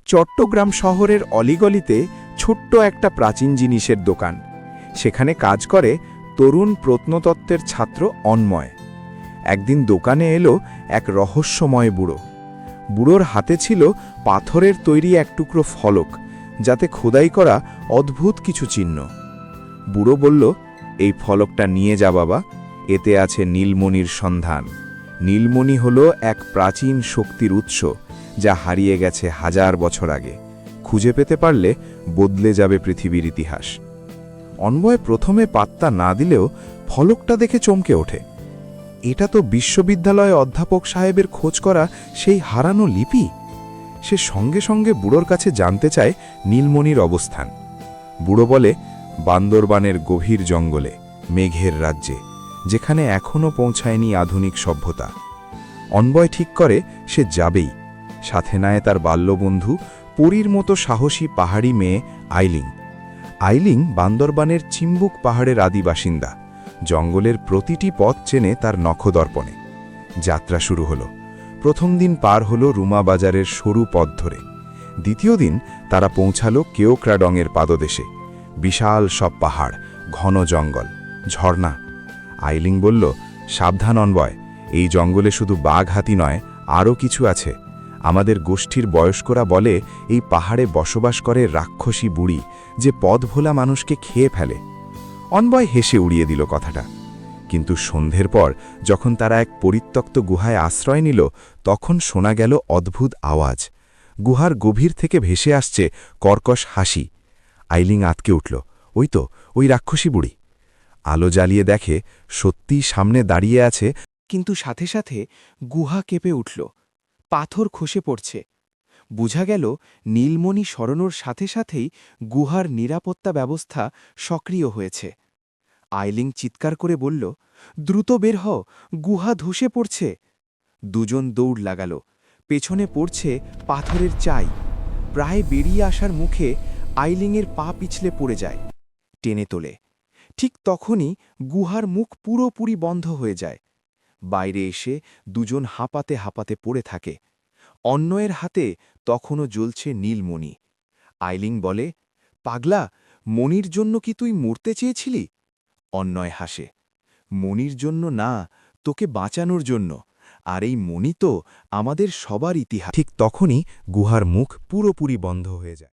চট্টগ্রাম শহরের অলিগলিতে ছোট্ট একটা প্রাচীন জিনিসের দোকান। সেখানে কাজ করে তরুণ প্রত্নতত্ত্বের ছাত্র অন্ময়। একদিন দোকানে এলো এক রহস্যময় বুড়ো। বুড়োর হাতে ছিল পাথরের তৈরি এক টুকরো ফলক, যাতে খোদাই করা অদ্ভুত কিছু চিহ্ন। বুড়ো বলল, এই ফলকটা নিয়ে যা বাবা, এতে আছে নীলমণির সন্ধান। নীলমণি হল এক প্রাচীন শক্তির উৎস, যা হারিয়ে গেছে হাজার বছর আগে। খুঁজে পেতে পারলে বদলে যাবে পৃথিবীর ইতিহাস। অন্বয় প্রথমে পাত্তা না দিলেও ফলকটা দেখে চমকে ওঠে। এটা তো বিশ্ববিদ্যালয়ে অধ্যাপক সাহেবের খোঁজ করা সেই হারানো লিপি। সে সঙ্গে সঙ্গে বুড়োর কাছে জানতে চায় নীলমণির অবস্থান। বুড়ো বলে, বান্দরবানের গভীর জঙ্গলে, মেঘের রাজ্যে, যেখানে এখনও পৌঁছায়নি আধুনিক সভ্যতা। অন্বয় ঠিক করে সে যাবেই। সাথে নেয় তার বাল্যবন্ধু, পরীর মতো সাহসী পাহাড়ি মেয়ে আইলিং। আইলিং বান্দরবানের চিম্বুক পাহাড়ের আদি বাসিন্দা। জঙ্গলের প্রতিটি পথ চেনে তার নখদর্পণে। যাত্রা শুরু হলো। প্রথম দিন পার হলো রুমা বাজারের সরু পথ ধরে। দ্বিতীয় দিন তারা পৌঁছালো কেওক্রাডংয়ের পাদদেশে। বিশাল সব পাহাড়, ঘন জঙ্গল, ঝর্ণা। আইলিং বলল, সাবধান অন্বয়, এই জঙ্গলে শুধু বাঘ হাতি নয়, আরও কিছু আছে। আমাদের গোষ্ঠীর বয়স্করা বলে এই পাহাড়ে বসবাস করে রাক্ষসী বুড়ি, যে পথ ভোলা মানুষকে খেয়ে ফেলে। অন্বয় হেসে উড়িয়ে দিল কথাটা। কিন্তু সন্ধ্যের পর যখন তারা এক পরিত্যক্ত গুহায় আশ্রয় নিল, তখন শোনা গেল অদ্ভুত আওয়াজ। গুহার গভীর থেকে ভেসে আসছে কর্কশ হাসি। আইলিং আতকে উঠল, ওই রাক্ষসী বুড়ি। আলো জ্বালিয়ে দেখে সত্যিই সামনে দাঁড়িয়ে আছে, কিন্তু সাথে সাথে গুহা কেঁপে উঠল। পাথর খসে পড়ছে। বুঝা গেল নীলমণি সরানোর সাথে সাথেই গুহার নিরাপত্তা ব্যবস্থা সক্রিয় হয়েছে। আইলিং চিৎকার করে বলল, দ্রুত বের হও, গুহা ধসে পড়ছে। দুজন দৌড় লাগাল। পেছনে পড়ছে পাথরের চাই। প্রায় বেরিয়ে আসার মুখে আইলিংয়ের পা পিছলে পড়ে যায়। টেনে তোলে। ঠিক তখনই গুহার মুখ পুরোপুরি বন্ধ হয়ে যায়। বাইরে এসে দুজন হাঁপাতে হাঁপাতে পড়ে থাকে। অন্বয়ের হাতে তখনও জ্বলছে নীলমণি। আইলিং বলে, পাগলা, মণির জন্য কি তুই মরতে চেয়েছিলি? অন্বয় হাসে, মণির জন্য না, তোকে বাঁচানোর জন্য। আর এই মণি তো আমাদের সবার ইতিহাস। ঠিক তখনই গুহার মুখ পুরোপুরি বন্ধ হয়ে যায়।